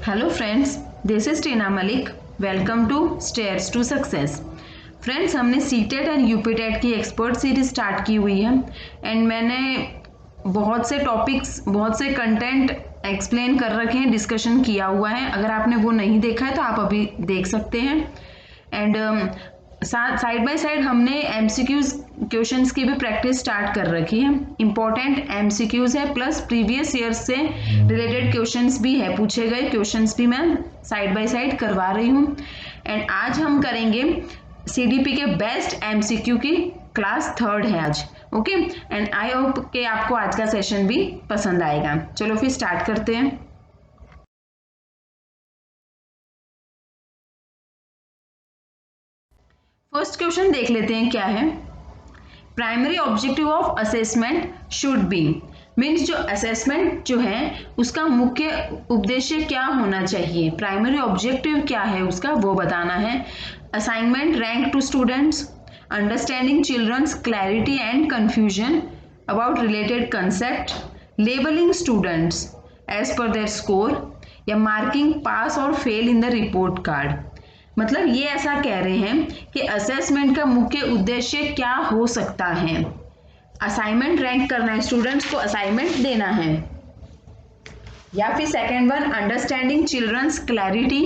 Hello friends, this is Tina Malik. Welcome to Stairs to Success. Friends, हमने CTET and UPTET की expert series start की हुई है and मैंने बहुत से टॉपिक्स, बहुत से कंटेंट एक्सप्लेन कर रखे हैं, डिस्कशन किया हुआ है। अगर आपने वो नहीं देखा है तो आप अभी देख सकते हैं। एंड साइड बाय साइड हमने एमसीक्यूज क्वेश्चंस की भी प्रैक्टिस स्टार्ट कर रखी है। इंपॉर्टेंट एमसीक्यूज है प्लस प्रीवियस ईयर से रिलेटेड क्वेश्चंस भी है, पूछे गए क्वेश्चंस भी मैं साइड बाय साइड करवा रही हूँ। एंड आज हम करेंगे सीडीपी के बेस्ट एमसीक्यू की क्लास 3rd है आज। ओके, एंड आई होप कि आपको आज का सेशन भी पसंद आएगा। चलो फिर स्टार्ट करते हैं। फर्स्ट क्वेश्चन देख लेते हैं क्या है। Primary objective of assessment should B, means जो असेसमेंट जो है उसका मुख्य उद्देश्य क्या होना चाहिए, प्राइमरी ऑब्जेक्टिव क्या है उसका वो बताना है। Assignment rank to students, understanding childrens clarity and confusion about related concept, labelling students as per their score, या मार्किंग पास और fail in the report card. मतलब ये ऐसा कह रहे हैं कि असेसमेंट का मुख्य उद्देश्य क्या हो सकता है। असाइनमेंट रैंक करना है, स्टूडेंट्स को असाइनमेंट देना है, या फिर second one understanding childrens clarity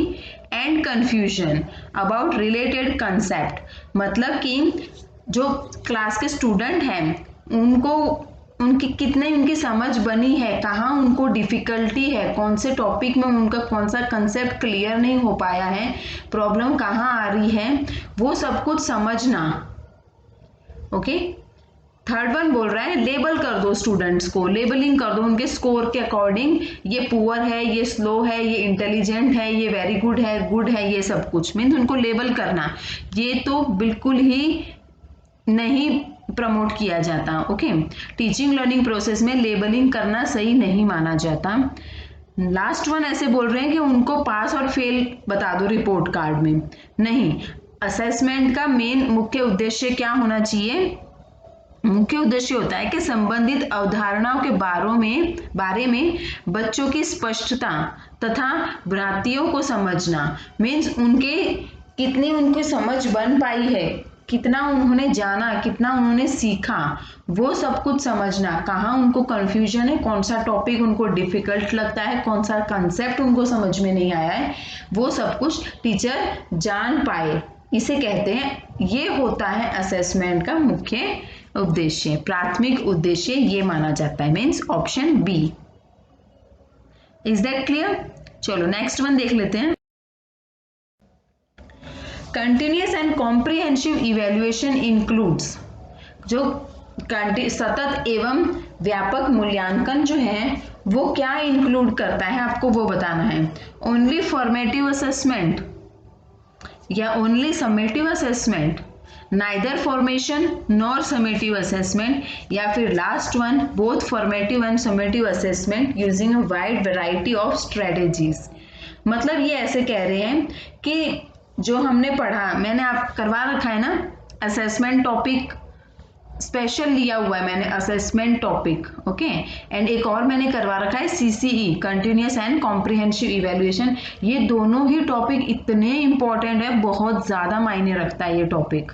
and confusion about related concept. मतलब कि जो क्लास के स्टूडेंट हैं उनको उनकी समझ बनी है, कहाँ उनको डिफिकल्टी है, कौन से टॉपिक में उनका कौन सा कंसेप्ट क्लियर नहीं हो पाया है, प्रॉब्लम कहाँ आ रही है, वो सब कुछ समझना। ओके, थर्ड वन बोल रहा है लेबल कर दो स्टूडेंट्स को, लेबलिंग कर दो उनके स्कोर के अकॉर्डिंग, ये पुअर है, ये स्लो है, ये इंटेलिजेंट है, ये वेरी गुड है, ये सब कुछ मीन्स उनको लेबल करना। ये तो बिल्कुल ही नहीं प्रमोट किया जाता। ओके, टीचिंग लर्निंग प्रोसेस में लेबलिंग करना सही नहीं माना जाता। लास्ट वन ऐसे बोल रहे हैं कि उनको पास और फेल बता दो रिपोर्ट कार्ड में। नहीं, असेसमेंट का मेन मुख्य उद्देश्य क्या होना चाहिए, मुख्य उद्देश्य होता है कि संबंधित अवधारणाओं के बारे में बच्चों की स्पष्टता तथा भ्रांतियों को समझना। मीन्स उनकी समझ बन पाई है, कितना उन्होंने जाना, कितना उन्होंने सीखा, वो सब कुछ समझना। कहाँ उनको कंफ्यूजन है, कौन सा टॉपिक उनको डिफिकल्ट लगता है, कौन सा कंसेप्ट उनको समझ में नहीं आया है, वो सब कुछ टीचर जान पाए, इसे कहते हैं। ये होता है असेसमेंट का मुख्य उद्देश्य, प्राथमिक उद्देश्य ये माना जाता है। Means option B. Is that clear? चलो नेक्स्ट वन देख लेते हैं। Continuous and comprehensive evaluation includes, जो सतत एवं व्यापक मूल्यांकन जो है वो क्या इंक्लूड करता है आपको वो बताना है। ओनली फॉर्मेटिव असेसमेंट या only summative assessment, neither formation nor summative assessment, या फिर last one both formative and summative assessment using a wide variety of strategies. मतलब ये ऐसे कह रहे हैं कि जो हमने पढ़ा, मैंने आप करवा रखा है ना असेसमेंट टॉपिक, स्पेशल लिया हुआ है मैंने असेसमेंट टॉपिक। ओके, एंड एक और मैंने करवा रखा है CCE, continuous and comprehensive evaluation. ये दोनों ही टॉपिक इतने इंपॉर्टेंट है, बहुत ज्यादा मायने रखता है ये टॉपिक।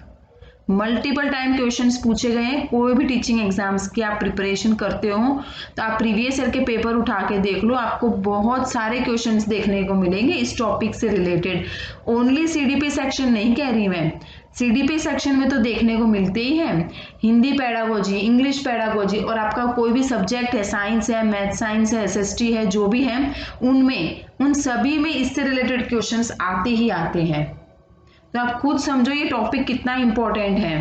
मल्टीपल टाइम क्वेश्चंस पूछे गए हैं। कोई भी टीचिंग एग्जाम्स की आप प्रिपरेशन करते हो तो आप प्रीवियस ईयर के पेपर उठा के देख लो, आपको बहुत सारे क्वेश्चंस देखने को मिलेंगे इस टॉपिक से रिलेटेड। ओनली सीडीपी सेक्शन नहीं कह रही मैं, सीडीपी सेक्शन में तो देखने को मिलते ही हैं। हिंदी पेडागोजी, इंग्लिश पेडागोजी, और आपका कोई भी सब्जेक्ट है, साइंस है, मैथ साइंस है, एसएसटी है, जो भी है उन सभी में इससे रिलेटेड क्वेश्चंस आते ही आते हैं। तो आप खुद समझो ये टॉपिक कितना इंपॉर्टेंट है।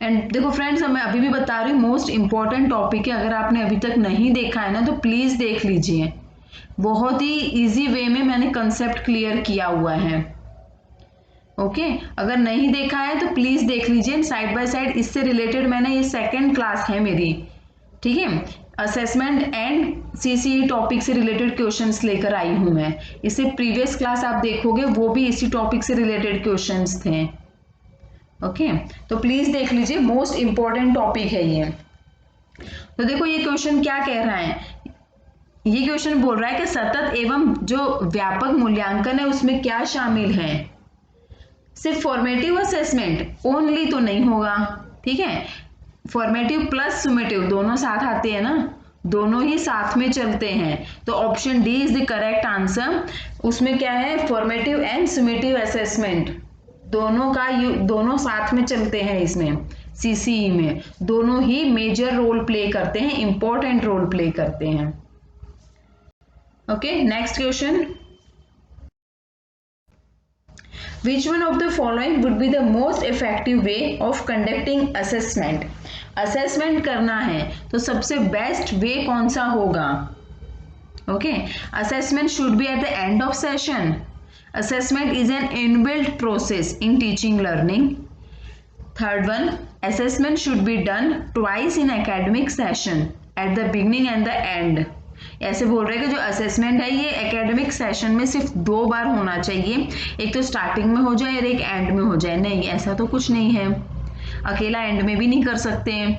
एंड देखो फ्रेंड्स, मैं अभी भी बता रही हूँ मोस्ट इंपॉर्टेंट टॉपिक है। अगर आपने अभी तक नहीं देखा है ना तो प्लीज देख लीजिए, बहुत ही इजी वे में मैंने कंसेप्ट क्लियर किया हुआ है। ओके, अगर नहीं देखा है तो प्लीज देख लीजिए साइड बाय साइड। इससे रिलेटेड मैंने ये 2nd क्लास है मेरी, ठीक है, असेसमेंट एंड सीसीई टॉपिक से रिलेटेड क्वेश्चंस लेकर आई हूं मैं। इससे प्रीवियस क्लास आप देखोगे वो भी इसी टॉपिक से रिलेटेड क्वेश्चंस थे। ओके, तो प्लीज देख लीजिए, मोस्ट इंपॉर्टेंट टॉपिक है ये। तो देखो ये क्वेश्चन क्या कह रहा है, ये क्वेश्चन बोल रहा है कि सतत एवं जो व्यापक मूल्यांकन है उसमें क्या शामिल है। सिर्फ फॉर्मेटिव असेसमेंट ओनली तो नहीं होगा, ठीक है, फॉर्मेटिव प्लस सुमेटिव दोनों साथ आते हैं ना, दोनों ही साथ में चलते हैं। तो option D is the correct answer. उसमें क्या है, फॉर्मेटिव एंड सुमेटिव असेसमेंट दोनों साथ में चलते हैं। इसमें सीसीई में दोनों ही मेजर रोल प्ले करते हैं, इंपॉर्टेंट रोल प्ले करते हैं। Okay, next question, Which one of the following would be the most effective way of conducting assessment? Assessment करना है तो सबसे बेस्ट वे कौन सा होगा? Okay, assessment should be at the end of session. Assessment is an inbuilt process in teaching learning. Third one, assessment should be done twice in academic session, at the beginning and the end. ऐसे बोल रहे हैं कि जो assessment है ये academic session में सिर्फ 2 बार होना चाहिए, एक तो स्टार्टिंग में हो जाए और एक एंड में हो जाए। नहीं, ऐसा तो कुछ नहीं है, अकेला एंड में भी नहीं कर सकते हैं।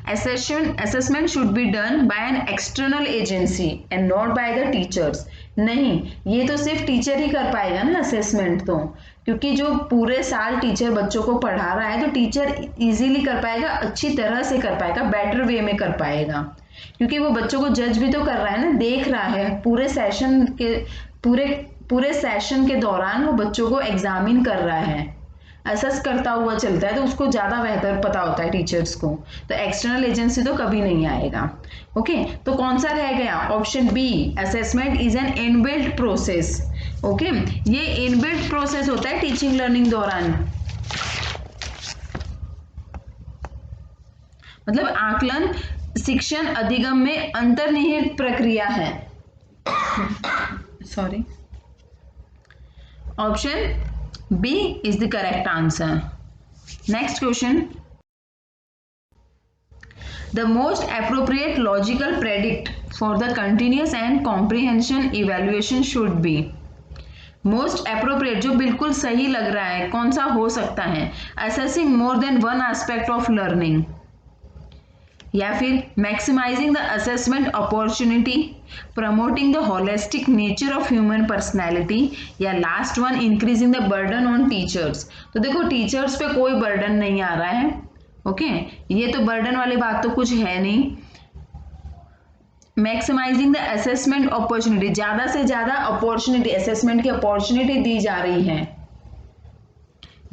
Assessment should be done by an external agency and not by the teachers. नहीं, ये तो सिर्फ टीचर ही कर पाएगा ना असेसमेंट, तो क्योंकि जो पूरे साल टीचर बच्चों को पढ़ा रहा है तो टीचर इजीली कर पाएगा, अच्छी तरह से कर पाएगा, बेटर वे में कर पाएगा, क्योंकि वो बच्चों को जज भी तो कर रहा है ना, देख रहा है पूरे सेशन के दौरान वो बच्चों को एग्जामिन कर रहा है, असेस करता हुआ चलता है, तो उसको ज्यादा बेहतर पता होता है टीचर्स को। तो एक्सटर्नल एजेंसी तो कभी नहीं आएगा। ओके, तो कौन सा रह गया? Option B, assessment is an inbuilt process. Okay, ये इनबिल्ट प्रोसेस होता है टीचिंग लर्निंग दौरान, मतलब आकलन शिक्षण अधिगम में अंतर्निहित प्रक्रिया है। Sorry, option B is the correct answer. Next question, the most appropriate logical predict for the continuous and comprehension evaluation should be. Most appropriate, जो बिल्कुल सही लग रहा है, कौन सा हो सकता है? Assessing more than one aspect of learning, या फिर maximising the assessment opportunity, promoting the holistic nature of human personality, या last one increasing the burden on teachers. तो देखो, टीचर्स पे कोई बर्डन नहीं आ रहा है। ओके, ये तो बर्डन वाली बात तो कुछ है नहीं। मैक्सिमाइजिंग द असेसमेंट अपॉर्चुनिटी, ज्यादा से ज्यादा अपॉर्चुनिटी, असेसमेंट की अपॉर्चुनिटी दी जा रही है।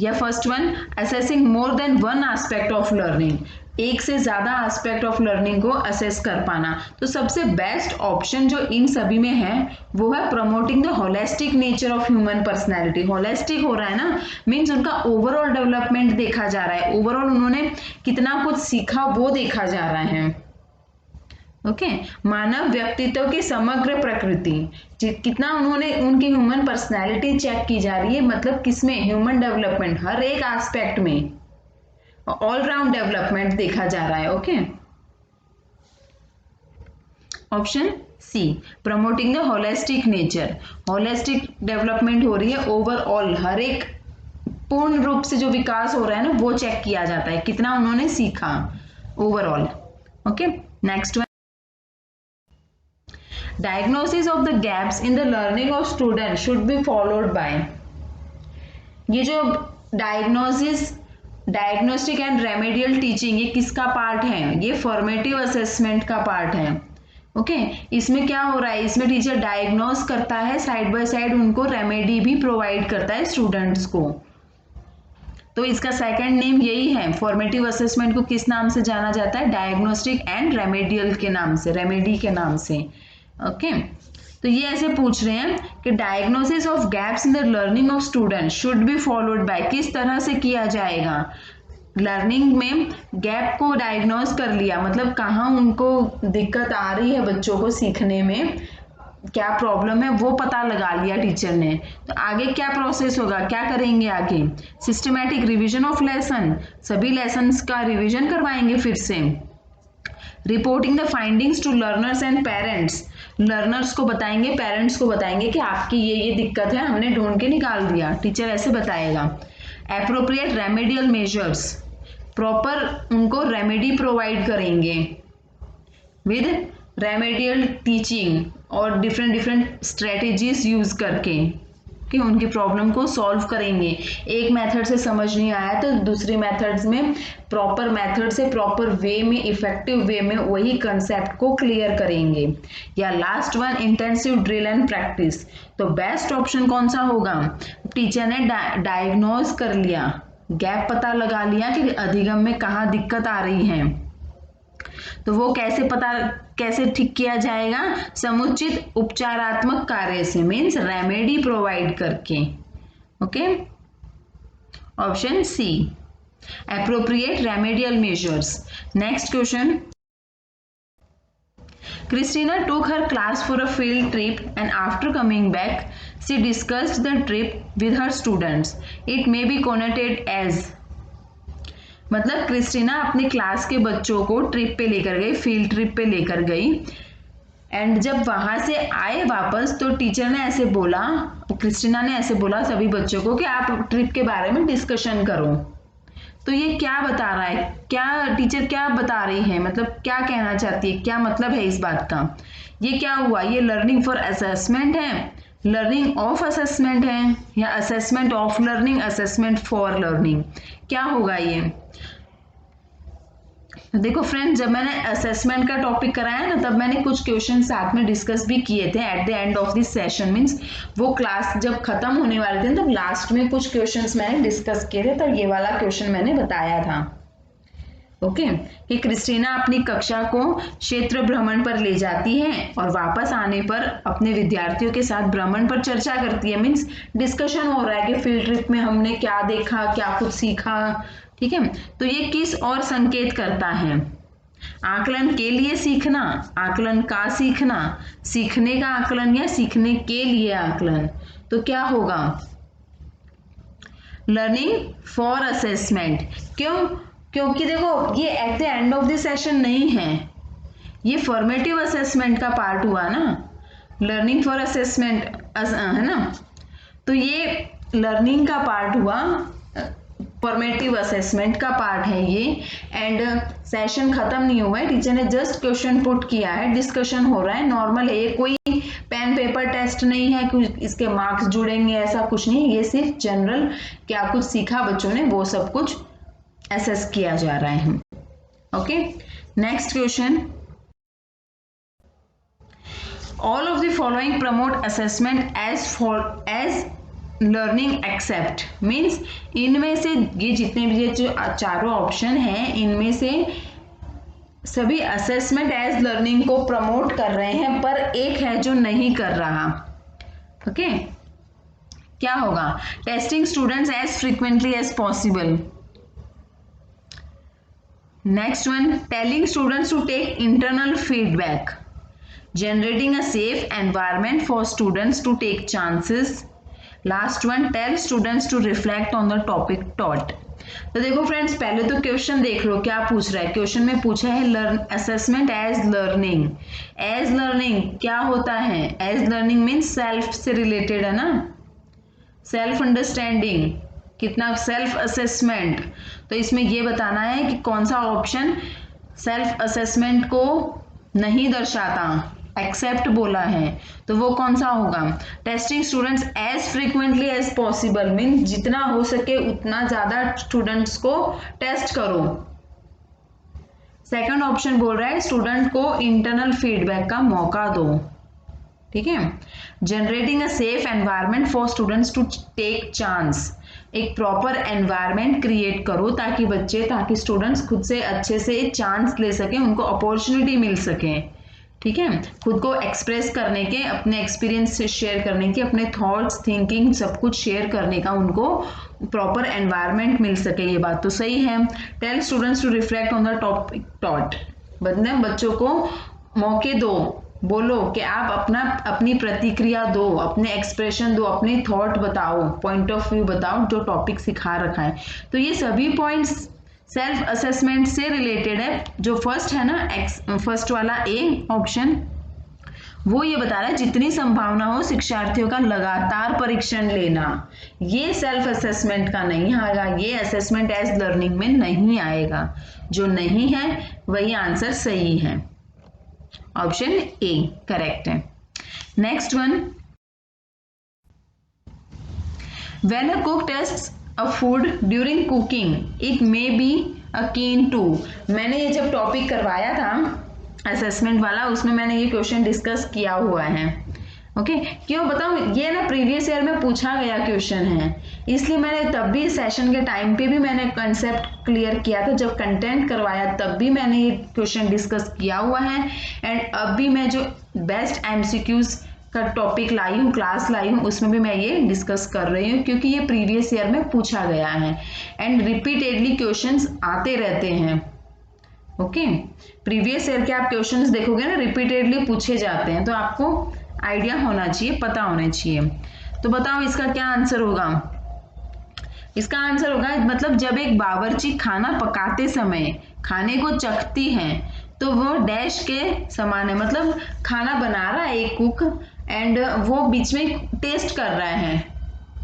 या first one, assessing more than one aspect of learning, एक से ज्यादा एस्पेक्ट ऑफ लर्निंग को असेस कर पाना। तो सबसे बेस्ट ऑप्शन जो इन सभी में है वो है promoting the holistic nature of human personality. Holistic हो रहा है ना, मीन्स उनका ओवरऑल डेवलपमेंट देखा जा रहा है, ओवरऑल उन्होंने कितना कुछ सीखा वो देखा जा रहा है। ओके, मानव व्यक्तित्व की समग्र प्रकृति, कितना उन्होंने उनकी ह्यूमन पर्सनैलिटी चेक की जा रही है, मतलब किसमें? ह्यूमन डेवलपमेंट, हर एक एस्पेक्ट में ऑल राउंड डेवलपमेंट देखा जा रहा है। Okay, option C, promoting the holistic nature, holistic development हो रही है, ओवरऑल हर एक पूर्ण रूप से जो विकास हो रहा है ना वो चेक किया जाता है, कितना उन्होंने सीखा overall. Okay, next one, diagnosis of the gaps in the learning of student should be followed by. ये जो डायग्नोस्टिक एंड रेमेडियल टीचिंग, ये किसका पार्ट है? ये फॉर्मेटिव असेसमेंट का पार्ट है। ओके, इसमें क्या हो रहा है? इसमें टीचर डायग्नोस करता है, साइड बाय साइड उनको रेमेडी भी प्रोवाइड करता है स्टूडेंट्स को। तो इसका सेकंड नेम यही है। फॉर्मेटिव असेसमेंट को किस नाम से जाना जाता है? डायग्नोस्टिक एंड रेमेडियल के नाम से, रेमेडी के नाम से। ओके, तो ये ऐसे पूछ रहे हैं कि diagnosis of gaps in the learning of student should be followed by, किस तरह से किया जाएगा? लर्निंग में गैप को डायग्नोस कर लिया, मतलब कहाँ उनको दिक्कत आ रही है, बच्चों को सीखने में क्या प्रॉब्लम है वो पता लगा लिया टीचर ने, तो आगे क्या प्रोसेस होगा, क्या करेंगे आगे? सिस्टमैटिक रिवीजन ऑफ लेसन, सभी लेसन्स का रिवीजन करवाएंगे फिर से। Reporting the findings to learners and parents, learners को बताएंगे, पेरेंट्स को बताएंगे कि आपकी ये दिक्कत है, हमने ढूंढ के निकाल दिया, टीचर ऐसे बताएगा। एप्रोप्रिएट रेमेडियल मेजर्स, प्रॉपर उनको रेमेडी प्रोवाइड करेंगे विद रेमेडियल टीचिंग और डिफरेंट डिफरेंट स्ट्रेटेजीज यूज करके कि उनकी प्रॉब्लम को सॉल्व करेंगे। एक मेथड से समझ नहीं आया तो दूसरी मेथड्स में प्रॉपर मेथड से प्रॉपर वे में इफेक्टिव वे में वही कंसेप्ट को क्लियर करेंगे। या last one intensive drill and practice. तो बेस्ट ऑप्शन कौन सा होगा? टीचर ने डायग्नोज कर लिया, गैप पता लगा लिया कि अधिगम में कहाँ दिक्कत आ रही है, तो वो कैसे ठीक किया जाएगा? समुचित उपचारात्मक कार्य से, मीन्स रेमेडी प्रोवाइड करके। Okay, option C, appropriate remedial measures. Next question, Christina took her class for a field trip and after coming back, she discussed the trip with her students. It may be connoted as, मतलब Christina अपनी class के बच्चों को trip पे लेकर गई, field trip पे लेकर गई एंड जब वहां से आए वापस तो टीचर ने ऐसे बोला, क्रिस्टीना ने ऐसे बोला सभी बच्चों को कि आप ट्रिप के बारे में डिस्कशन करो। तो ये क्या बता रहा है, क्या टीचर क्या बता रही है, मतलब क्या कहना चाहती है, क्या मतलब है इस बात का? ये क्या हुआ? ये लर्निंग फॉर असेसमेंट है, लर्निंग ऑफ असेसमेंट है, या assessment of learning, assessment for learning, क्या होगा ये? देखो फ्रेंड्स, जब मैंने असेसमेंट का टॉपिक कराया ना तब मैंने कुछ क्वेश्चन साथ में डिस्कस भी किए थे eight the end of this session, means वो क्लास जब खत्म होने वाले थे तब लास्ट में कुछ क्वेश्चंस मैंने डिस्कस किए थे, तब ये वाला क्वेश्चन मैंने बताया था। ओके, कि क्रिस्टीना अपनी कक्षा को क्षेत्र भ्रमण पर ले जाती है और वापस आने पर अपने विद्यार्थियों के साथ भ्रमण पर चर्चा करती है, मीन्स डिस्कशन हो रहा है कि फील्ड ट्रिप में हमने क्या देखा, क्या कुछ सीखा। ठीक है, तो ये किस और संकेत करता है? आकलन के लिए सीखना, आकलन का सीखना, सीखने का आकलन या सीखने के लिए आकलन। तो क्या होगा? Learning for assessment. क्यों? क्योंकि देखो ये eight the end of the session नहीं है, ये फॉर्मेटिव असेसमेंट का पार्ट हुआ ना, लर्निंग फॉर असेसमेंट है ना, तो ये लर्निंग का पार्ट हुआ, फॉर्मेटिव असेसमेंट का पार्ट है ये। एंड सेशन खत्म नहीं हुआ है, टीचर ने जस्ट क्वेश्चन पुट किया है, डिस्कशन हो रहा है, नॉर्मल है, कोई पेन पेपर टेस्ट नहीं है, कुछ इसके मार्क्स जुड़ेंगे ऐसा कुछ नहीं, ये सिर्फ जनरल क्या कुछ सीखा बच्चों ने वो सब कुछ असेस किया जा रहा है। Okay, next question, all of the following promote assessment as learning except, means इनमें से ये जितने भी जो चारों ऑप्शन हैं इनमें से सभी असेसमेंट एज लर्निंग को प्रमोट कर रहे हैं, पर एक है जो नहीं कर रहा। ओके, क्या होगा? Testing students as frequently as possible. Next one, telling students to take internal feedback, generating a safe environment for students to take chances. Last one, tell students to reflect on the topic taught. तो देखो friends, पहले तो question देख लो क्या पूछ रहा है। Question में पूछा है assessment as learning. As learning क्या होता है? एज लर्निंग मीन्स सेल्फ से रिलेटेड है ना, सेल्फ अंडरस्टैंडिंग, कितना सेल्फ असेसमेंट। तो इसमें ये बताना है कि कौन सा ऑप्शन सेल्फ असेसमेंट को नहीं दर्शाता, एक्सेप्ट बोला है, तो वो कौन सा होगा? Testing students as frequently as possible, mean जितना हो सके उतना ज्यादा स्टूडेंट्स को टेस्ट करो। सेकंड ऑप्शन बोल रहा है स्टूडेंट को इंटरनल फीडबैक का मौका दो। ठीक है, generating a safe environment for students to take chance, एक प्रॉपर एनवायरमेंट क्रिएट करो ताकि स्टूडेंट्स खुद से अच्छे से चांस ले सकें, उनको अपॉर्चुनिटी मिल सके। ठीक है, खुद को एक्सप्रेस करने के, अपने एक्सपीरियंस से शेयर करने के, अपने थॉट्स थिंकिंग सब कुछ शेयर करने का उनको प्रॉपर एनवायरनमेंट मिल सके, ये बात तो सही है। Tell students to reflect on the topic taught, मतलब बच्चों को मौके दो, बोलो कि आप अपनी प्रतिक्रिया दो, अपने एक्सप्रेशन दो, अपने थॉट बताओ, पॉइंट ऑफ व्यू बताओ जो टॉपिक सिखा रखा है। तो ये सभी पॉइंट्स सेल्फ असेसमेंट से रिलेटेड है। जो फर्स्ट है ना, फर्स्ट वाला ए ऑप्शन, वो ये बता रहा है जितनी संभावना हो शिक्षार्थियों का लगातार परीक्षण लेना, ये सेल्फ असेसमेंट का नहीं आएगा, ये असेसमेंट एज लर्निंग में नहीं आएगा। जो नहीं है वही आंसर सही है। ऑप्शन ए करेक्ट है। Next one, when a cook tests a food during cooking it may be akin to. मैंने ये जब टॉपिक करवाया था असेसमेंट वाला, उसमें मैंने ये क्वेश्चन डिस्कस किया हुआ है। ओके क्यों बताऊं, ये ना प्रीवियस ईयर में पूछा गया क्वेश्चन है, इसलिए मैंने तब भी सेशन के टाइम पे भी मैंने कंसेप्ट क्लियर किया था, जब कंटेंट करवाया तब भी मैंने ये क्वेश्चन डिस्कस किया हुआ है। एंड अब भी मैं जो बेस्ट एमसीक्यूज का टॉपिक लाई हूँ, क्लास लाई हूँ, उसमें भी मैं ये डिस्कस कर रही हूँ क्योंकि ये प्रीवियस ईयर में पूछा गया है एंड रिपीटेडली क्वेश्चंस आते रहते हैं। ओके प्रीवियस ईयर के आप क्वेश्चंस देखोगे ना, रिपीटेडली पूछे जाते हैं, तो आपको आइडिया होना चाहिए, पता होना चाहिए। तो बताओ इसका क्या आंसर होगा। इसका आंसर होगा, मतलब जब एक बावर्ची खाना पकाते समय खाने को चखती है तो वो डैश के समान है, मतलब खाना बना रहा है एक कुक एंड वो बीच में टेस्ट कर रहा है।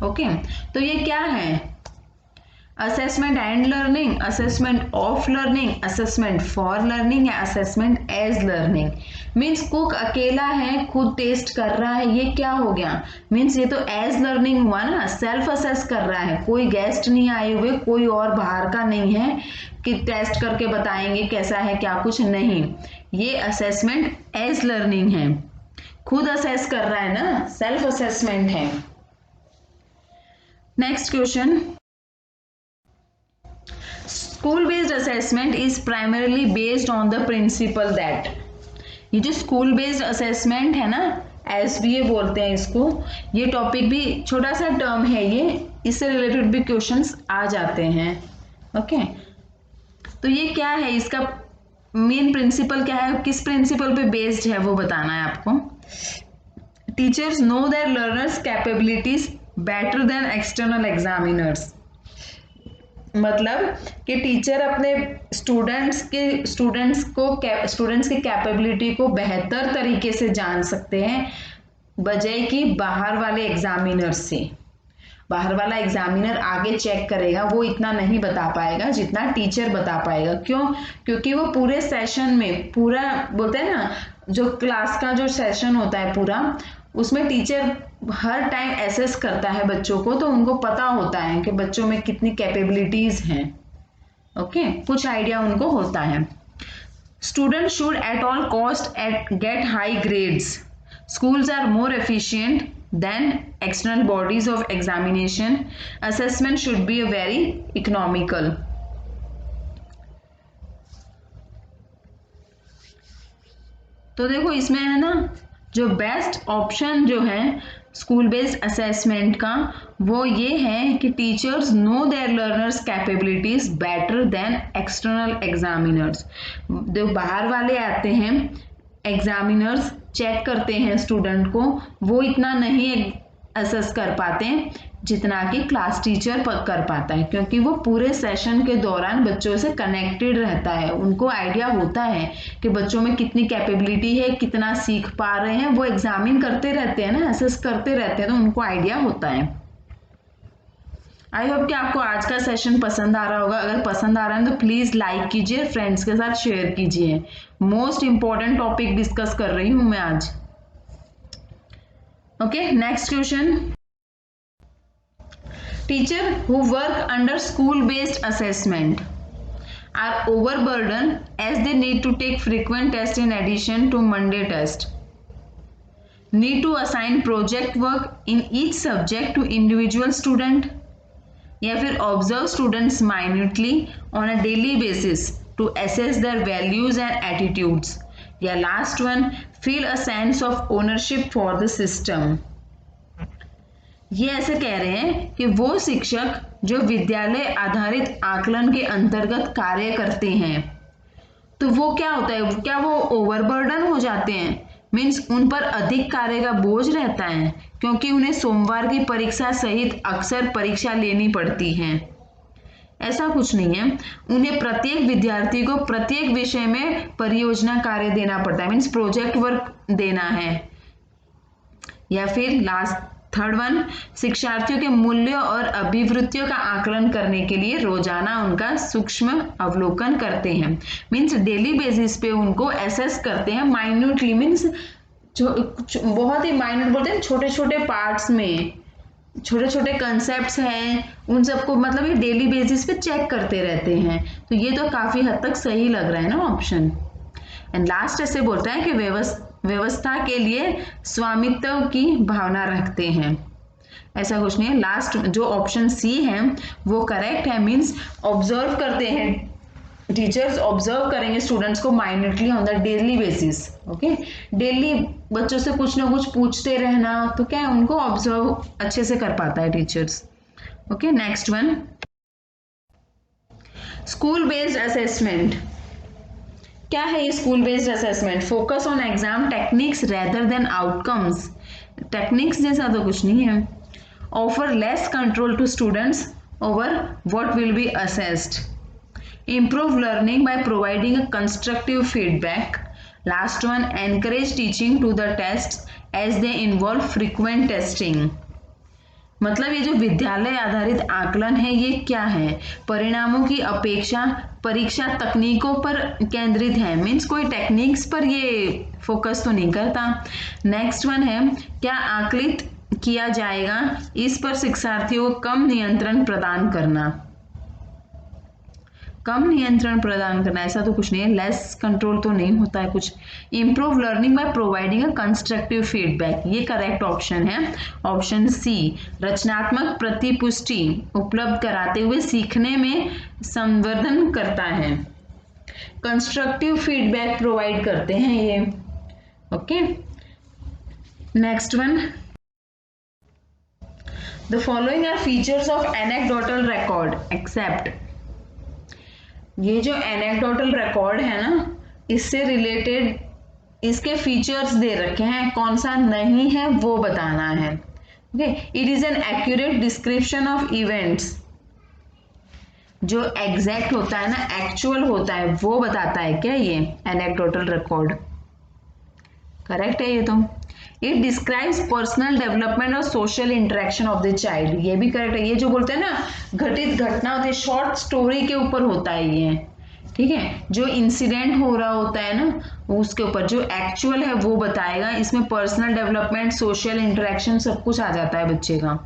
ओके तो ये क्या है, assessment and learning, assessment of learning, assessment for learning या assessment as learning. Means cook अकेला है, खुद टेस्ट कर रहा है, ये क्या हो गया, मीन्स ये तो एज लर्निंग हुआ ना, सेल्फ असेस कर रहा है, कोई गेस्ट नहीं आए हुए, कोई और बाहर का नहीं है कि टेस्ट करके बताएंगे कैसा है क्या कुछ नहीं, ये असेसमेंट एज लर्निंग है, खुद असेस कर रहा है ना, सेल्फ असेसमेंट है। Next question, school based assessment is primarily based on the principal that. ये जो स्कूल बेस्ड असेसमेंट है ना, एसबीए बोलते हैं इसको, ये टॉपिक भी छोटा सा टर्म है ये, इससे रिलेटेड भी क्वेश्चंस आ जाते हैं। ओके तो ये क्या है, इसका मेन प्रिंसिपल क्या है, किस प्रिंसिपल पे बेस्ड है वो बताना है आपको। Teachers know their learners capabilities better than external examiners. मतलब कि टीचर अपने स्टूडेंट्स की कैपेबिलिटी को बेहतर तरीके से जान सकते हैं बजाय कि बाहर वाले एग्जामिनर से। बाहर वाला एग्जामिनर आगे चेक करेगा, वो इतना नहीं बता पाएगा जितना टीचर बता पाएगा। क्यों, क्योंकि वो पूरे सेशन में, पूरा बोलते हैं ना, जो क्लास का जो सेशन होता है पूरा, उसमें टीचर हर टाइम एसेस करता है बच्चों को, तो उनको पता होता है कि बच्चों में कितनी कैपेबिलिटीज हैं। ओके कुछ आइडिया उनको होता है। Student should at all cost get high grades. Schools are more efficient than external bodies of examination. Assessment should be very economical. तो देखो इसमें है ना, जो बेस्ट ऑप्शन जो है स्कूल बेस्ड असेसमेंट का, वो ये है कि teachers know their learners capabilities better than external examiners. जो बाहर वाले आते हैं एग्जामिनर्स, चेक करते हैं स्टूडेंट को, वो इतना नहीं असेस कर पाते हैं जितना कि क्लास टीचर कर पाता है, क्योंकि वो पूरे सेशन के दौरान बच्चों से कनेक्टेड रहता है, उनको आइडिया होता है कि बच्चों में कितनी कैपेबिलिटी है, कितना सीख पा रहे हैं, वो एग्जामिन करते रहते हैं ना, असेस करते रहते हैं, तो उनको आइडिया होता है। आई होप कि आपको आज का सेशन पसंद आ रहा होगा। अगर पसंद आ रहा है तो प्लीज लाइक कीजिए, फ्रेंड्स के साथ शेयर कीजिए। मोस्ट इंपॉर्टेंट टॉपिक डिस्कस कर रही हूं मैं आज। Okay next question, teacher who work under school based assessment are overburdened as they need to take frequent tests in addition to Monday test, need to assign project work in each subject to individual student, या फिर observe students minutely on a daily basis to assess their values and attitudes, या last one feel a sense of ownership for the system। ये ऐसे कह रहे हैं कि वो शिक्षक जो विद्यालय आधारित आकलन के अंतर्गत कार्य करते हैं, तो वो क्या होता है, क्या वो ओवरबर्डन हो जाते हैं, मीन्स उन पर अधिक कार्य का बोझ रहता है क्योंकि उन्हें सोमवार की परीक्षा सहित अक्सर परीक्षा लेनी पड़ती है। ऐसा कुछ नहीं है, उन्हें प्रत्येक विद्यार्थी को प्रत्येक विषय में परियोजना कार्य देना पड़ता है, मीन्स प्रोजेक्ट वर्क देना है। या फिर लास्ट थर्ड वन, शिक्षार्थियों के मूल्यों और अभिवृत्तियों का आकलन करने के लिए रोजाना उनका सूक्ष्म अवलोकन करते हैं। मीन्स डेली बेसिस पे उनको एसेस करते हैं, माइन्यूटली, मीन्स बहुत ही माइन्यूट बोलते हैं, छोटे छोटे पार्ट्स में छोटे छोटे कंसेप्ट्स हैं, उन सबको मतलब ये डेली बेसिस पे चेक करते रहते हैं। तो ये तो काफी हद तक सही लग रहा है ना ऑप्शन। एंड लास्ट ऐसे बोलता है कि व्यवस्था के लिए स्वामित्व की भावना रखते हैं। ऐसा कुछ नहीं है, लास्ट जो ऑप्शन सी है वो करेक्ट है। मीन्स ऑब्जर्व करते हैं, टीचर्स ऑब्जर्व करेंगे स्टूडेंट्स को minutely on the daily basis. Okay, daily बच्चों से कुछ ना कुछ पूछते रहना, तो क्या है उनको ऑब्जर्व अच्छे से कर पाता है teachers. Okay, next one, school based assessment. क्या है ये school based assessment? Focus on exam techniques rather than outcomes. Techniques जैसा तो कुछ नहीं है। Offer less control to students over what will be assessed. Improve learning by providing a constructive feedback. Last one, encourage teaching to the test as they involve frequent testing. मतलब ये जो विद्यालय आधारित आकलन है ये क्या है? परिणामों की अपेक्षा परीक्षा तकनीकों पर केंद्रित है। मीन्स कोई टेक्निक्स पर ये फोकस तो नहीं करता। नेक्स्ट वन है, क्या आकलित किया जाएगा इस पर शिक्षार्थियों को कम नियंत्रण प्रदान करना। कम नियंत्रण प्रदान करना ऐसा तो कुछ नहीं है, लेस कंट्रोल तो नहीं होता है कुछ। Improve learning by providing a constructive feedback, ये करेक्ट ऑप्शन है, ऑप्शन सी। रचनात्मक प्रतिपुष्टि उपलब्ध कराते हुए सीखने में संवर्धन करता है। कंस्ट्रक्टिव फीडबैक प्रोवाइड करते हैं ये। Okay, next one, the following are features of anecdotal record except. ये जो एनेक्डोटल रिकॉर्ड है ना, इससे रिलेटेड इसके फीचर्स दे रखे हैं, कौन सा नहीं है वो बताना है। Okay, it is an accurate description of events. जो एग्जैक्ट होता है ना, एक्चुअल होता है, वो बताता है क्या ये एनेक्डोटल रिकॉर्ड? करेक्ट है ये तो। इट डिस्क्राइब्स पर्सनल डेवलपमेंट और social interaction of the child, ये भी करेक्ट है। ये जो बोलते हैं ना घटित घटना होती है, शॉर्ट स्टोरी के ऊपर होता है ये, ठीक है। जो इंसिडेंट हो रहा होता है ना उसके ऊपर, जो एक्चुअल है वो बताएगा। इसमें पर्सनल डेवलपमेंट, सोशल इंटरेक्शन सब कुछ आ जाता है बच्चे का।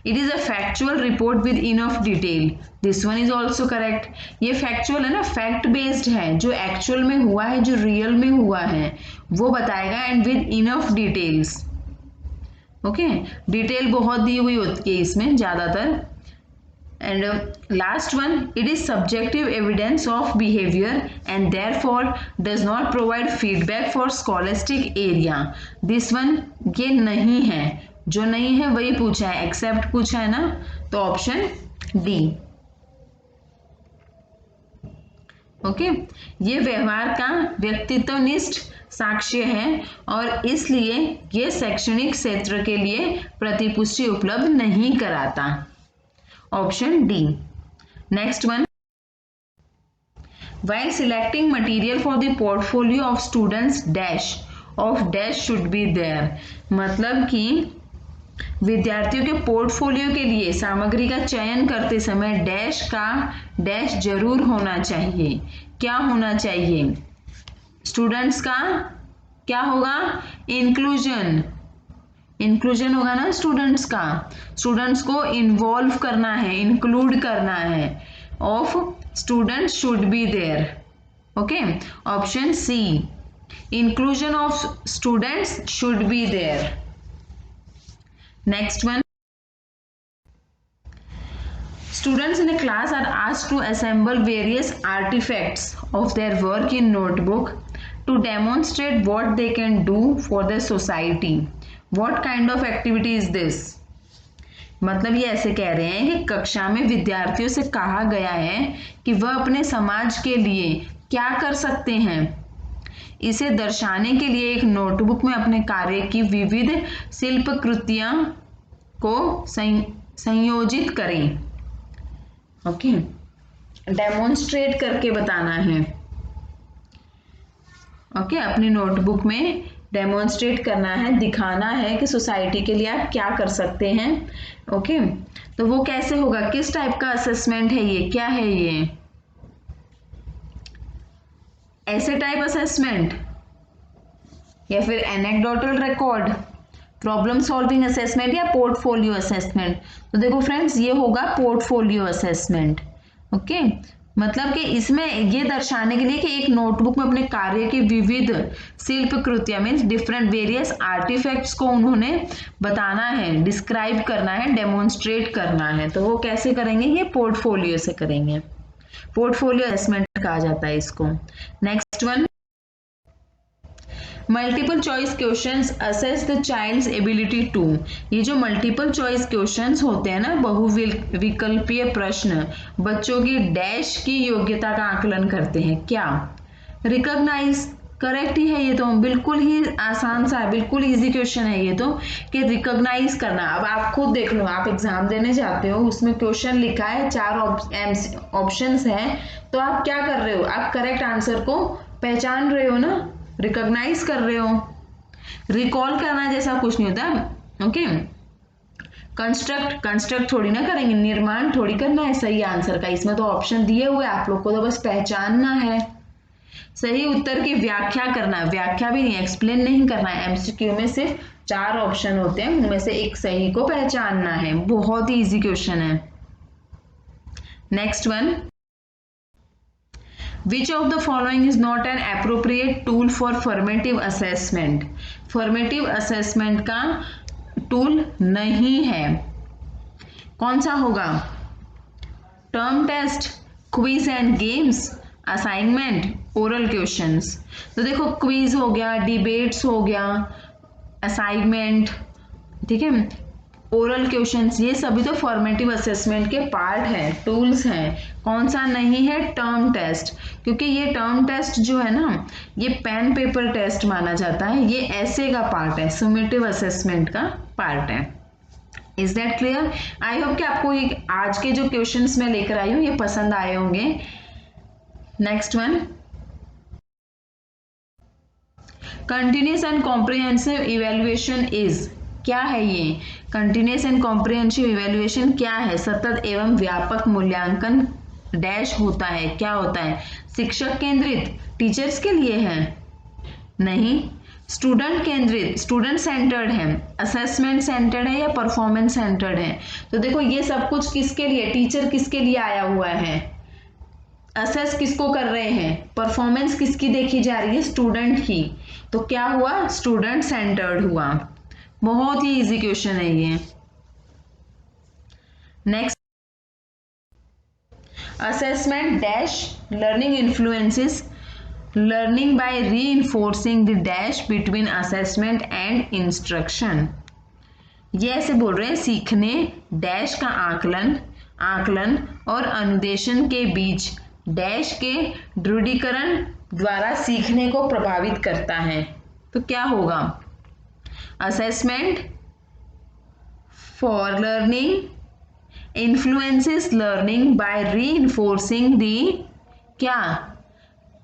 It is a factual report with enough detail, this one is also correct. ये फैक्चुअल है ना, फैक्ट बेस्ड है, जो एक्चुअल में हुआ है, जो रियल में हुआ है वो बताएगा, and with enough details. Okay, detail बहुत दी हुई होती है इसमें ज्यादातर। And last one, it is subjective evidence of behaviour and therefore does not provide feedback for scholastic area, this one ये नहीं है, जो नहीं है वही पूछा है, एक्सेप्ट पूछा है ना, तो ऑप्शन डी। ओके, ये व्यवहार का व्यक्तित्वनिष्ठ साक्ष्य है और इसलिए ये शैक्षणिक क्षेत्र के लिए प्रतिपुष्टि उपलब्ध नहीं कराता, option D. Next one, while selecting material for the portfolio of students dash of dash should be there, मतलब कि विद्यार्थियों के पोर्टफोलियो के लिए सामग्री का चयन करते समय डैश का डैश जरूर होना चाहिए। क्या होना चाहिए? स्टूडेंट्स का क्या होगा? इंक्लूजन, इंक्लूजन होगा ना स्टूडेंट्स का, स्टूडेंट्स को इन्वॉल्व करना है, इंक्लूड करना है। Of students should be there, okay, option C, inclusion of students should be there. Next one, students in a class are asked to assemble various artifacts of their work in notebook to demonstrate what they can do for the society. What kind of activity is this? मतलब ये ऐसे कह रहे हैं कि कक्षा में विद्यार्थियों से कहा गया है कि वह अपने समाज के लिए क्या कर सकते हैं। इसे दर्शाने के लिए एक नोटबुक में अपने कार्य की विविध शिल्प कृतियां को संयोजित करें। ओके, डेमोन्स्ट्रेट करके बताना है। ओके, अपनी नोटबुक में डेमोन्स्ट्रेट करना है, दिखाना है कि सोसाइटी के लिए आप क्या कर सकते हैं। ओके, तो वो कैसे होगा, किस टाइप का असेसमेंट है ये, क्या है ये, ऐसे टाइप असेसमेंट या फिर anecdotal record, problem solving assessment या पोर्टफोलियो असेसमेंट। तो देखो फ्रेंड्स, ये होगा पोर्टफोलियो असेसमेंट। ओके, मतलब कि इसमें ये दर्शाने के लिए कि एक नोटबुक में अपने कार्य की विविध शिल्प कृतियां मीन्स डिफरेंट वेरियस आर्टिफैक्ट्स को उन्होंने बताना है, डिस्क्राइब करना है, डेमोन्स्ट्रेट करना है। तो वो कैसे करेंगे, ये पोर्टफोलियो से करेंगे, पोर्टफोलियो असेसमेंट कहा जाता है इसको। Next one, multiple choice questions assess the child's ability to. ये जो मल्टीपल चॉइस क्वेश्चंस होते हैं ना, बहुविकल्पीय प्रश्न, बच्चों की डैश की योग्यता का आकलन करते हैं। क्या, रिकॉग्नाइज, करेक्ट ही है ये तो, बिल्कुल ही आसान सा है, बिल्कुल इजी क्वेश्चन है ये तो, कि रिकॉग्नाइज करना। अब आप खुद देख लो, आप एग्जाम देने जाते हो, उसमें क्वेश्चन लिखा है, 4 ऑप्शंस हैं, तो आप क्या कर रहे हो, आप करेक्ट आंसर को पहचान रहे हो ना, रिकॉग्नाइज कर रहे हो। रिकॉल करना जैसा कुछ नहीं होता। ओके, कंस्ट्रक्ट थोड़ी ना करेंगे, निर्माण थोड़ी करना है सही आंसर का, इसमें तो ऑप्शन दिए हुए, आप लोग को तो बस पहचानना है। सही उत्तर की व्याख्या करना, व्याख्या भी नहीं, एक्सप्लेन नहीं करना है। एमसीक्यू में सिर्फ 4 ऑप्शन होते हैं, उनमें से एक सही को पहचानना है। बहुत ही इजी क्वेश्चन है। Next one, Which of the following is not an appropriate tool for formative assessment? Formative assessment का टूल नहीं है, कौन सा होगा, term test, quiz and games, assignment, oral questions. तो देखो, क्विज हो गया, डिबेट्स हो गया, असाइनमेंट, ठीक है, ओरल क्वेश्चंस, ये सभी तो फॉर्मेटिव असेसमेंट के पार्ट है, टूल्स हैं। कौन सा नहीं है, टर्म टेस्ट, क्योंकि ये टर्म टेस्ट जो है ना, ये पेन पेपर टेस्ट माना जाता है, ये ऐसे का पार्ट है, समेटिव असेसमेंट का पार्ट है। Is that clear? I hope कि आपको आज के जो क्वेश्चंस मैं लेकर आई हूँ ये पसंद आए होंगे। Next one, continuous and comprehensive evaluation is, क्या है ये, कंटिन्यूस एंड कॉम्प्रिहेंसिव इवेल्युएशन क्या है, सतत एवं व्यापक मूल्यांकन डैश होता है, क्या होता है, शिक्षक केंद्रित, टीचर्स के लिए है, नहीं, स्टूडेंट केंद्रित, स्टूडेंट सेंटर्ड है, असेसमेंट सेंटर्ड है या परफॉर्मेंस सेंटर्ड है। तो देखो, ये सब कुछ किसके लिए, टीचर किसके लिए आया हुआ है, असेस किसको कर रहे हैं, परफॉर्मेंस किसकी देखी जा रही है, स्टूडेंट की, तो क्या हुआ, स्टूडेंट सेंटर्ड हुआ। बहुत ही इजी क्वेश्चन है ये। Next, assessment dash learning influences learning by reinforcing the dash between assessment and instruction. ये ऐसे बोल रहे हैं, सीखने डैश का आकलन और अनुदेशन के बीच डैश के दृढ़ीकरण द्वारा सीखने को प्रभावित करता है। तो क्या होगा, assessment for learning influences learning by reinforcing the, क्या,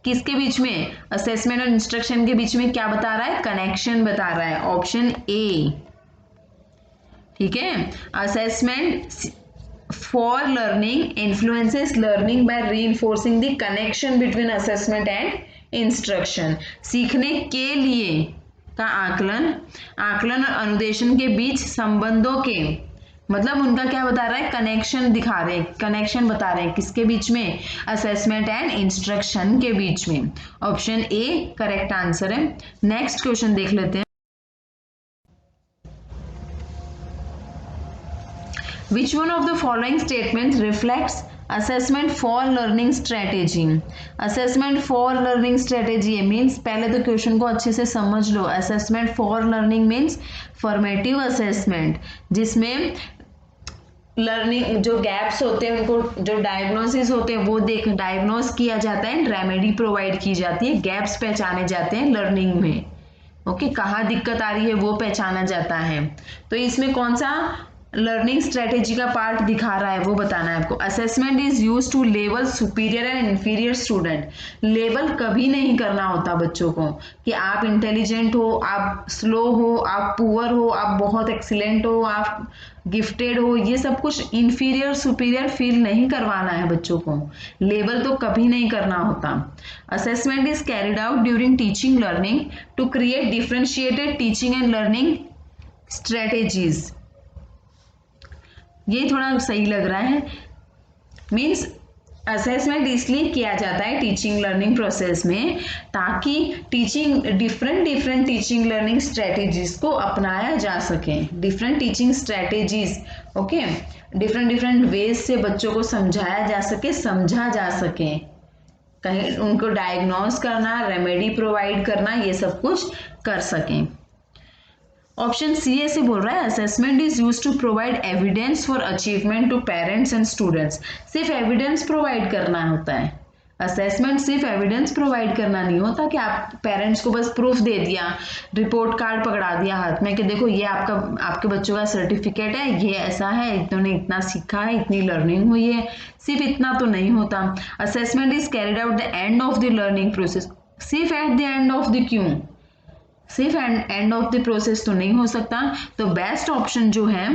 किसके बीच में, असेसमेंट और इंस्ट्रक्शन के बीच में क्या बता रहा है, कनेक्शन बता रहा है, ऑप्शन ए, ठीक है। Assessment for learning influences learning by reinforcing the connection between assessment and instruction, सीखने के लिए का आकलन और अनुदेशन के बीच संबंधों के, मतलब उनका क्या बता रहा है, कनेक्शन दिखा रहे हैं, कनेक्शन बता रहे हैं, किसके बीच में, असेसमेंट एंड इंस्ट्रक्शन के बीच में। ऑप्शन ए करेक्ट आंसर है। नेक्स्ट क्वेश्चन देख लेते हैं, Which one of the following statements reflects assessment for learning strategy? Assessment for learning strategy means, पहले तो क्वेश्चन को अच्छे से समझ लो। Assessment for learning means formative assessment, जिसमें लर्निंग जो गैप्स होते हैं उनको, जो डायग्नोसिस होते हैं वो डायग्नोस किया जाता है, रेमेडी प्रोवाइड की जाती है, गैप्स पहचाने जाते हैं लर्निंग में। ओके, कहाँ दिक्कत आ रही है वो पहचाना जाता है। तो इसमें कौन सा लर्निंग स्ट्रेटेजी का पार्ट दिखा रहा है वो बताना है आपको। Assessment is use to level superior and inferior student. Level कभी नहीं करना होता बच्चों को कि आप इंटेलिजेंट हो, आप स्लो हो, आप पुअर हो, आप बहुत एक्सीलेंट हो, आप गिफ्टेड हो, ये सब कुछ इंफीरियर सुपीरियर फील नहीं करवाना है बच्चों को। लेवल तो कभी नहीं करना होता। Assessment is carried out during teaching learning to create differentiated teaching and learning strategies. ये थोड़ा सही लग रहा है। मीन्स असेसमेंट इसलिए किया जाता है टीचिंग लर्निंग प्रोसेस में ताकि डिफरेंट टीचिंग लर्निंग स्ट्रेटेजीज को अपनाया जा सके। Different teaching strategies, okay, different ways से बच्चों को समझाया जा सके, समझा जा सके, कहीं उनको डायग्नोस करना, रेमेडी प्रोवाइड करना, ये सब कुछ कर सकें। ऑप्शन सी ऐसे बोल रहा है, assessment is use to provide evidence for achievement to parents and students. सिर्फ एविडेंस प्रोवाइड करना होता है। असेसमेंट सिर्फ एविडेंस प्रोवाइड करना नहीं होता कि आप पेरेंट्स को बस प्रूफ दे दिया, रिपोर्ट कार्ड पकड़ा दिया हाथ में कि देखो ये आपके बच्चों का सर्टिफिकेट है, ये ऐसा है, इन्होंने इतना सीखा है, इतनी लर्निंग हुई है। सिर्फ इतना तो नहीं होता। Assessment is carried out the end of the learning process. सिर्फ at the end of the क्यों, सिर्फ एंड ऑफ द प्रोसेस तो नहीं हो सकता। तो बेस्ट ऑप्शन जो है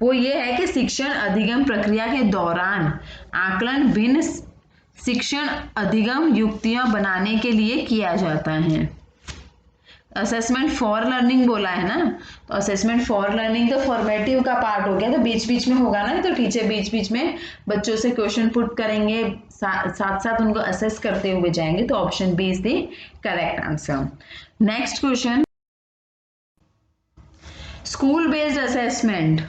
वो ये है कि शिक्षण अधिगम प्रक्रिया के दौरान आकलन भिन्न शिक्षण अधिगम युक्तियां बनाने के लिए किया जाता है। असेसमेंट फॉर लर्निंग बोला है ना, तो असेसमेंट फॉर लर्निंग तो फॉर्मेटिव का पार्ट हो गया, तो बीच बीच में होगा ना, तो टीचर बीच बीच में बच्चों से क्वेश्चन पुट करेंगे, साथ साथ उनको असेस करते हुए जाएंगे। तो option B is the correct answer. Next question, school based assessment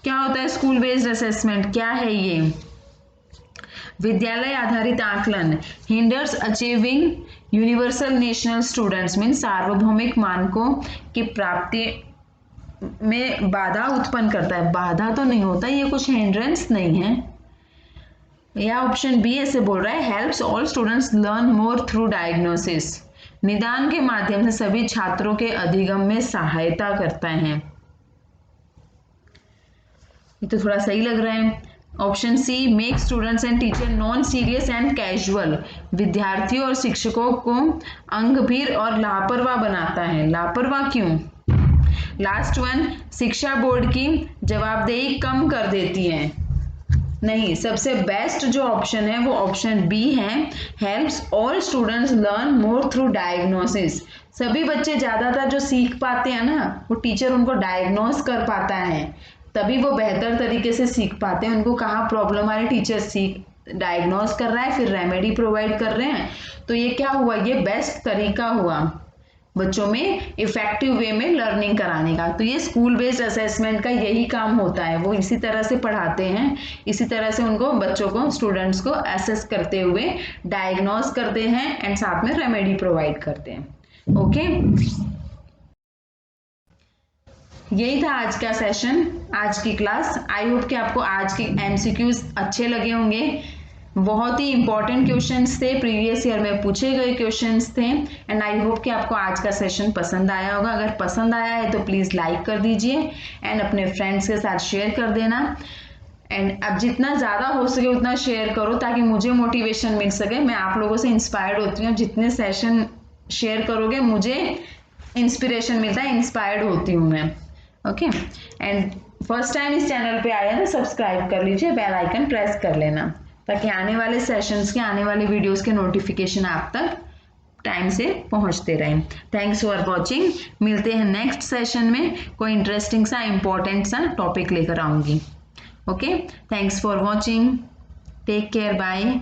क्या होता है? स्कूल बेस्ड असेसमेंट क्या है ये? विद्यालय आधारित आकलन hinders achieving universal national students mean सार्वभौमिक मानकों की प्राप्ति में बाधा उत्पन्न करता है। बाधा तो नहीं होता, ये कुछ हिंड्रेंस नहीं है। या ऑप्शन बी ऐसे बोल रहा है, helps all students learn more through diagnosis. निदान के माध्यम से सभी छात्रों के अधिगम में सहायता करता है। ये तो थोड़ा सही लग रहा है। Option C, make students and teacher non serious and casual. विद्यार्थियों और शिक्षकों को अंगभीर और लापरवाह बनाता है। लापरवाह क्यों? लास्ट वन, शिक्षा बोर्ड की जवाबदेही कम कर देती है। नहीं, सबसे बेस्ट जो ऑप्शन है वो ऑप्शन बी है, helps all students learn more through diagnosis. सभी बच्चे ज्यादातर जो सीख पाते हैं ना, वो टीचर उनको डायग्नोस कर पाता है, तभी वो बेहतर तरीके से सीख पाते हैं। उनको कहाँ प्रॉब्लम आ रही, टीचर डायग्नोस कर रहा है, फिर रेमेडी प्रोवाइड कर रहे हैं। तो ये क्या हुआ, ये बेस्ट तरीका हुआ बच्चों में इफेक्टिव वे में लर्निंग कराने का। तो ये स्कूल बेस्ड असेसमेंट का यही काम होता है, वो इसी तरह से पढ़ाते हैं, इसी तरह से उनको बच्चों को स्टूडेंट्स को एसेस करते हुए डायग्नोस करते हैं एंड साथ में रेमेडी प्रोवाइड करते हैं। ओके, यही था आज का सेशन, आज की क्लास। आई होप कि आपको आज के एमसीक्यूज अच्छे लगे होंगे। बहुत ही इंपॉर्टेंट क्वेश्चंस थे, प्रीवियस ईयर में पूछे गए क्वेश्चंस थे एंड आई होप कि आपको आज का सेशन पसंद आया होगा। अगर पसंद आया है तो प्लीज़ लाइक कर दीजिए एंड अपने फ्रेंड्स के साथ शेयर कर देना। एंड अब जितना ज़्यादा हो सके उतना शेयर करो ताकि मुझे मोटिवेशन मिल सके। मैं आप लोगों से इंस्पायर्ड होती हूँ, जितने सेशन शेयर करोगे मुझे इंस्पिरेशन मिलता है, इंस्पायर्ड होती हूँ मैं। ओके, एंड फर्स्ट टाइम इस चैनल पे आया तो सब्सक्राइब कर लीजिए, बेल आइकन प्रेस कर लेना ताकि आने वाले सेशंस के, आने वाले वीडियोस के नोटिफिकेशन आप तक टाइम से पहुंचते रहें। Thanks for watching. मिलते हैं नेक्स्ट सेशन में, कोई इंटरेस्टिंग सा इंपॉर्टेंट सा टॉपिक लेकर आऊंगी। Okay, thanks for watching, take care, bye.